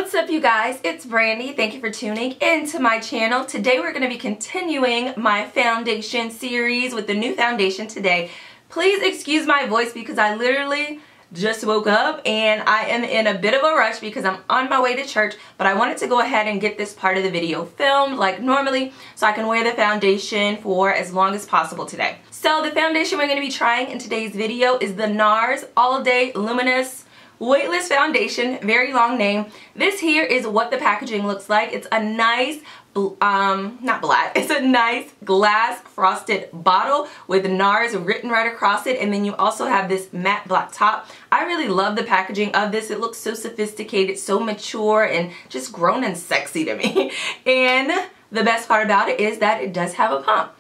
What's up, you guys? It's Brandi. Thank you for tuning into my channel. Today we're going to be continuing my foundation series with the new foundation today. Please excuse my voice because I literally just woke up and I am in a bit of a rush because I'm on my way to church, but I wanted to go ahead and get this part of the video filmed like normally so I can wear the foundation for as long as possible today. So the foundation we're going to be trying in today's video is the Nars All Day Luminous Weightless Foundation. Very long name. This here is what the packaging looks like. It's a nice not black, it's a nice glass frosted bottle with Nars written right across it, and then you also have this matte black top. I really love the packaging of this. It looks so sophisticated, so mature, and just grown and sexy to me. And the best part about it is that it does have a pump.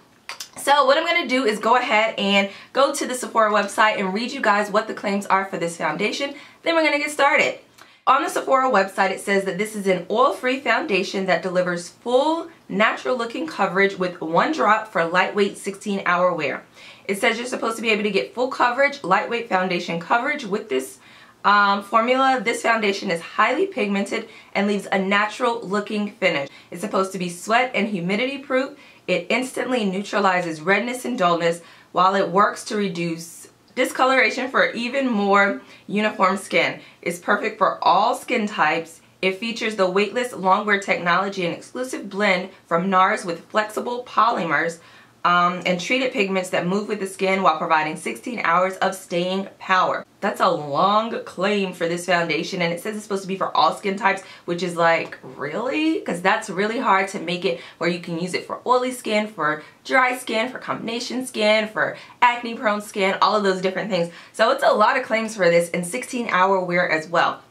So what I'm going to do is go ahead and go to the Sephora website and read you guys what the claims are for this foundation. Then we're going to get started. On the Sephora website, it says that this is an oil-free foundation that delivers full, natural-looking coverage with one drop for lightweight 16-hour wear. It says you're supposed to be able to get full coverage, lightweight foundation coverage with this formula. This foundation is highly pigmented and leaves a natural-looking finish. It's supposed to be sweat and humidity proof. It instantly neutralizes redness and dullness while it works to reduce discoloration for even more uniform skin. It's perfect for all skin types. It features the weightless long-wear technology and exclusive blend from Nars with flexible polymers and treated pigments that move with the skin while providing 16 hours of staying power. That's a long claim for this foundation, and it says it's supposed to be for all skin types, which is like, really? Because that's really hard to make it where you can use it for oily skin, for dry skin, for combination skin, for acne prone skin, all of those different things. So it's a lot of claims for this, and 16-hour wear as well.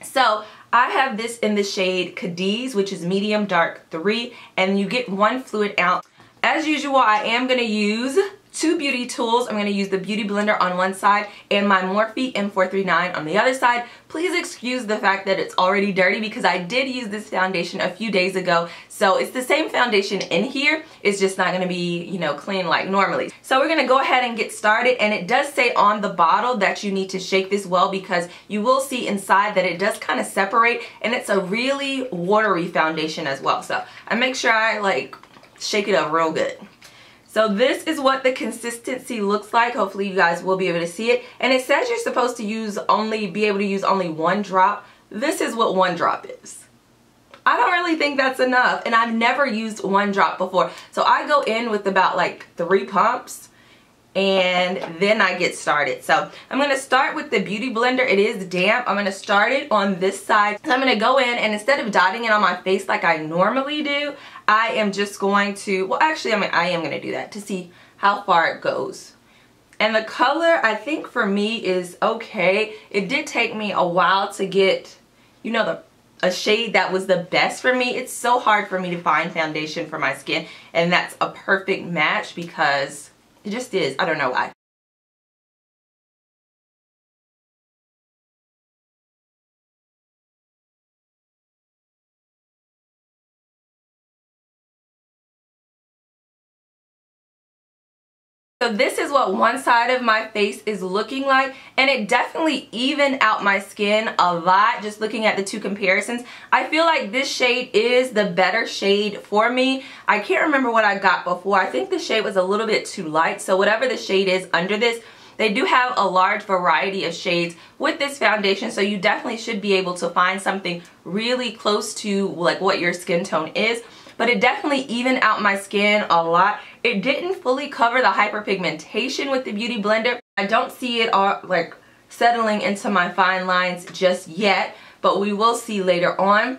So I have this in the shade Cadiz, which is medium dark 3, and you get one fluid ounce. As usual, I am going to use two beauty tools. I'm going to use the Beauty Blender on one side and my Morphe M439 on the other side. Please excuse the fact that it's already dirty because I did use this foundation a few days ago. So it's the same foundation in here. It's just not going to be, you know, clean like normally. So we're going to go ahead and get started. And it does say on the bottle that you need to shake this well because you will see inside that it does kind of separate, and it's a really watery foundation as well. So I make sure I like shake it up real good. So this is what the consistency looks like. Hopefully you guys will be able to see it. And it says you're supposed to be able to use only one drop. This is what one drop is. I don't really think that's enough, and I've never used one drop before. So I go in with about like 3 pumps and then I get started. So I'm going to start with the Beauty Blender. It is damp. I'm going to start it on this side. So I'm going to go in, and instead of dotting it on my face like I normally do, I am just going to, well actually I am going to do that to see how far it goes. And the color I think for me is okay. It did take me a while to get, you know, a shade that was the best for me. It's so hard for me to find foundation for my skin, and that's a perfect match because it just is. I don't know why. So this is what one side of my face is looking like, and it definitely evened out my skin a lot just looking at the two comparisons. I feel like this shade is the better shade for me. I can't remember what I got before. I think the shade was a little bit too light, so whatever the shade is under this, they do have a large variety of shades with this foundation, so you definitely should be able to find something really close to like what your skin tone is. But it definitely evened out my skin a lot. It didn't fully cover the hyperpigmentation with the Beauty Blender. I don't see it all like settling into my fine lines just yet, but we will see later on.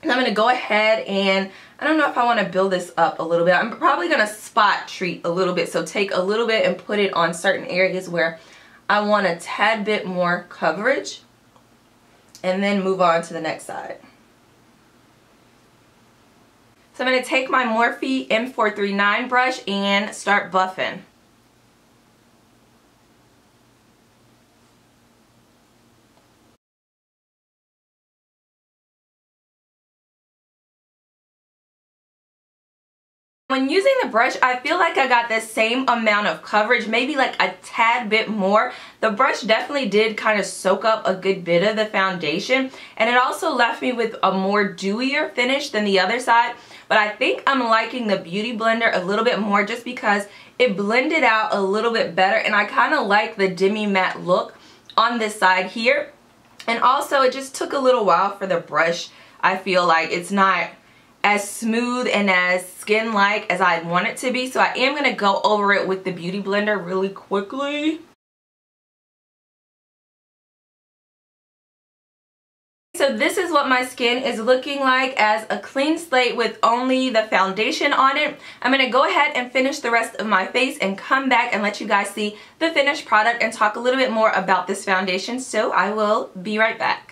And I'm going to go ahead and, I don't know if I want to build this up a little bit. I'm probably going to spot treat a little bit. So take a little bit and put it on certain areas where I want a tad bit more coverage, and then move on to the next side. So I'm going to take my Morphe M439 brush and start buffing. When using the brush, I feel like I got the same amount of coverage, maybe like a tad bit more. The brush definitely did kind of soak up a good bit of the foundation, and it also left me with a more dewier finish than the other side. But I think I'm liking the Beauty Blender a little bit more just because it blended out a little bit better, and I kind of like the demi matte look on this side here. And also it just took a little while for the brush. I feel like it's not as smooth and as skin-like as I'd want it to be, so I am going to go over it with the Beauty Blender really quickly. So this is what my skin is looking like as a clean slate with only the foundation on it. I'm going to go ahead and finish the rest of my face and come back and let you guys see the finished product and talk a little bit more about this foundation, so I will be right back.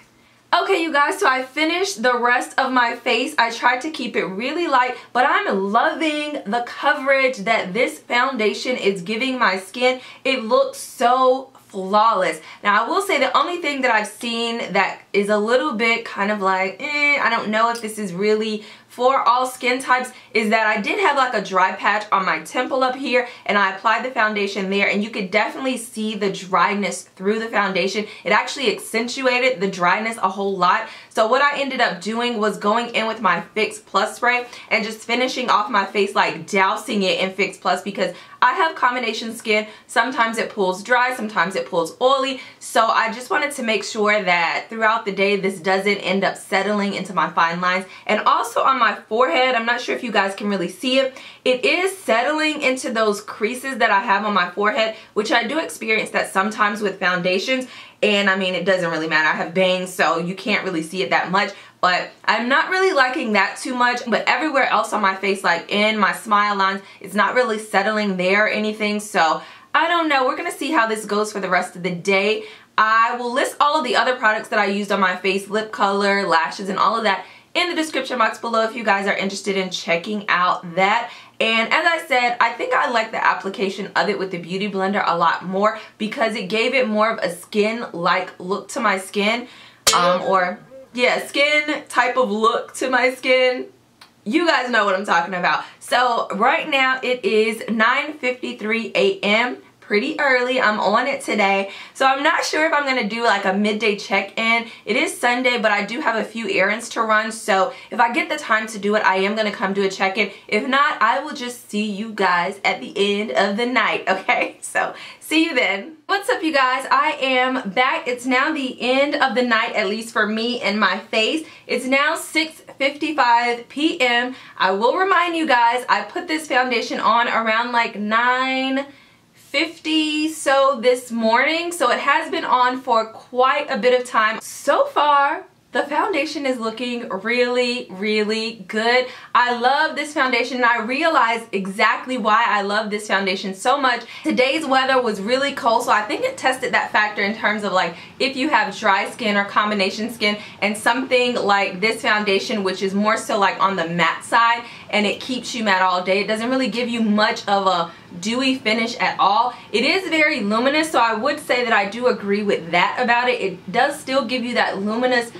Okay, you guys, so I finished the rest of my face. I tried to keep it really light, but I'm loving the coverage that this foundation is giving my skin. It looks so flawless. Now, I will say the only thing that I've seen that is a little bit kind of like, I don't know if this is really for all skin types, is that I did have like a dry patch on my temple up here, and I applied the foundation there, and you could definitely see the dryness through the foundation. It actually accentuated the dryness a whole lot. So what I ended up doing was going in with my Fix Plus spray and just finishing off my face, like dousing it in Fix Plus, because I have combination skin. Sometimes it pulls dry, sometimes it pulls oily. So I just wanted to make sure that throughout the day this doesn't end up settling into my fine lines. And also on my forehead, I'm not sure if you guys can really see it, it is settling into those creases that I have on my forehead, which I do experience that sometimes with foundations. And I mean, it doesn't really matter. I have bangs, so you can't really see it that much. But I'm not really liking that too much. But everywhere else on my face, like in my smile lines, it's not really settling there or anything. So I don't know. We're going to see how this goes for the rest of the day. I will list all of the other products that I used on my face, lip color, lashes, and all of that in the description box below if you guys are interested in checking out that. And as I said, I think I like the application of it with the Beauty Blender a lot more because it gave it more of a skin-like look to my skin. Skin type of look to my skin. You guys know what I'm talking about. So right now it is 9:53 a.m. pretty early. I'm on it today. So I'm not sure if I'm going to do like a midday check-in. It is Sunday, but I do have a few errands to run. So if I get the time to do it, I am going to come do a check-in. If not, I will just see you guys at the end of the night, okay? So see you then. What's up, you guys? I am back. It's now the end of the night, at least for me and my face. It's now 6:55 p.m. I will remind you guys, I put this foundation on around like 9:50 so this morning, so it has been on for quite a bit of time. So far, the foundation is looking really, really good. I love this foundation, and I realized exactly why I love this foundation so much. Today's weather was really cold, so I think it tested that factor in terms of like if you have dry skin or combination skin, and something like this foundation, which is more so like on the matte side, and it keeps you matte all day. It doesn't really give you much of a dewy finish at all. It is very luminous, so I would say that I do agree with that about it. It does still give you that luminous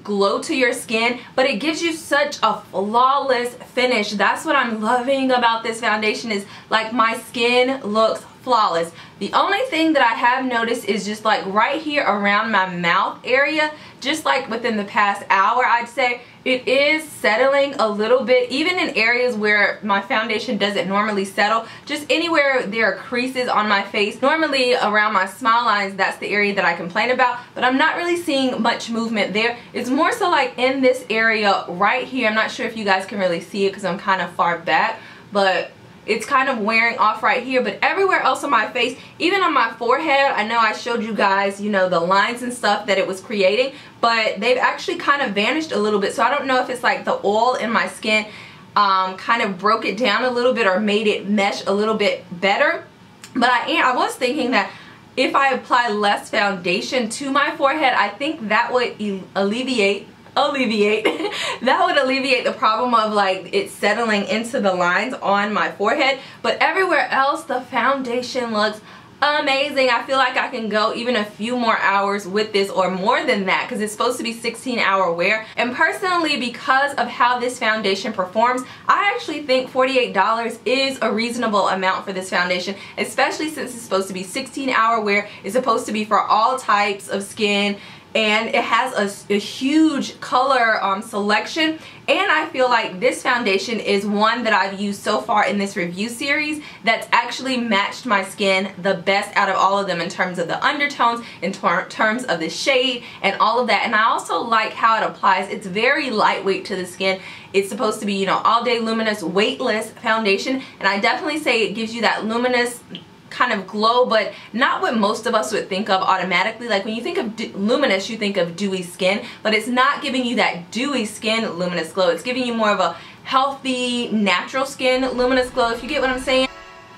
glow to your skin, but it gives you such a flawless finish. That's what I'm loving about this foundation, is like my skin looks flawless. The only thing that I have noticed is just like right here around my mouth area, just like within the past hour, I'd say it is settling a little bit, even in areas where my foundation doesn't normally settle. Just anywhere there are creases on my face, normally around my smile lines, that's the area that I complain about, but I'm not really seeing much movement there. It's more so like in this area right here. I'm not sure if you guys can really see it because I'm kind of far back, but it's kind of wearing off right here. But everywhere else on my face, even on my forehead, I know I showed you guys, you know, the lines and stuff that it was creating, but they've actually kind of vanished a little bit. So I don't know if it's like the oil in my skin kind of broke it down a little bit or made it mesh a little bit better. But I was thinking that if I apply less foundation to my forehead, I think that would alleviate that would alleviate the problem of like it settling into the lines on my forehead. But everywhere else, the foundation looks amazing. I feel like I can go even a few more hours with this, or more than that, because it's supposed to be 16-hour wear. And personally, because of how this foundation performs, I actually think $48 is a reasonable amount for this foundation, especially since it's supposed to be 16-hour wear. It's supposed to be for all types of skin, and it has a huge color selection. And I feel like this foundation is one that I've used so far in this review series that's actually matched my skin the best out of all of them, in terms of the undertones, in terms of the shade, and all of that. And I also like how it applies. It's very lightweight to the skin. It's supposed to be, you know, all day luminous, weightless foundation, and I definitely say it gives you that luminous kind of glow, but not what most of us would think of automatically. Like when you think of luminous, you think of dewy skin, but it's not giving you that dewy skin luminous glow. It's giving you more of a healthy, natural skin luminous glow, if you get what I'm saying.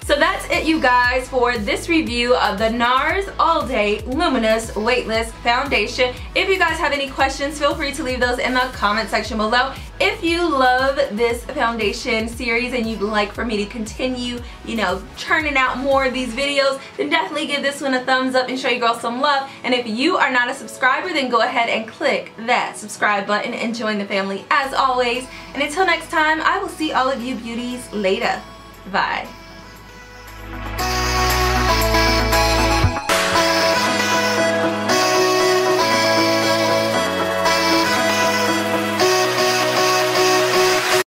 So that's it, you guys, for this review of the Nars All Day Luminous Weightless Foundation. If you guys have any questions, feel free to leave those in the comment section below. If you love this foundation series and you'd like for me to continue, you know, churning out more of these videos, then definitely give this one a thumbs up and show your girl some love. And if you are not a subscriber, then go ahead and click that subscribe button and join the family as always. And until next time, I will see all of you beauties later. Bye.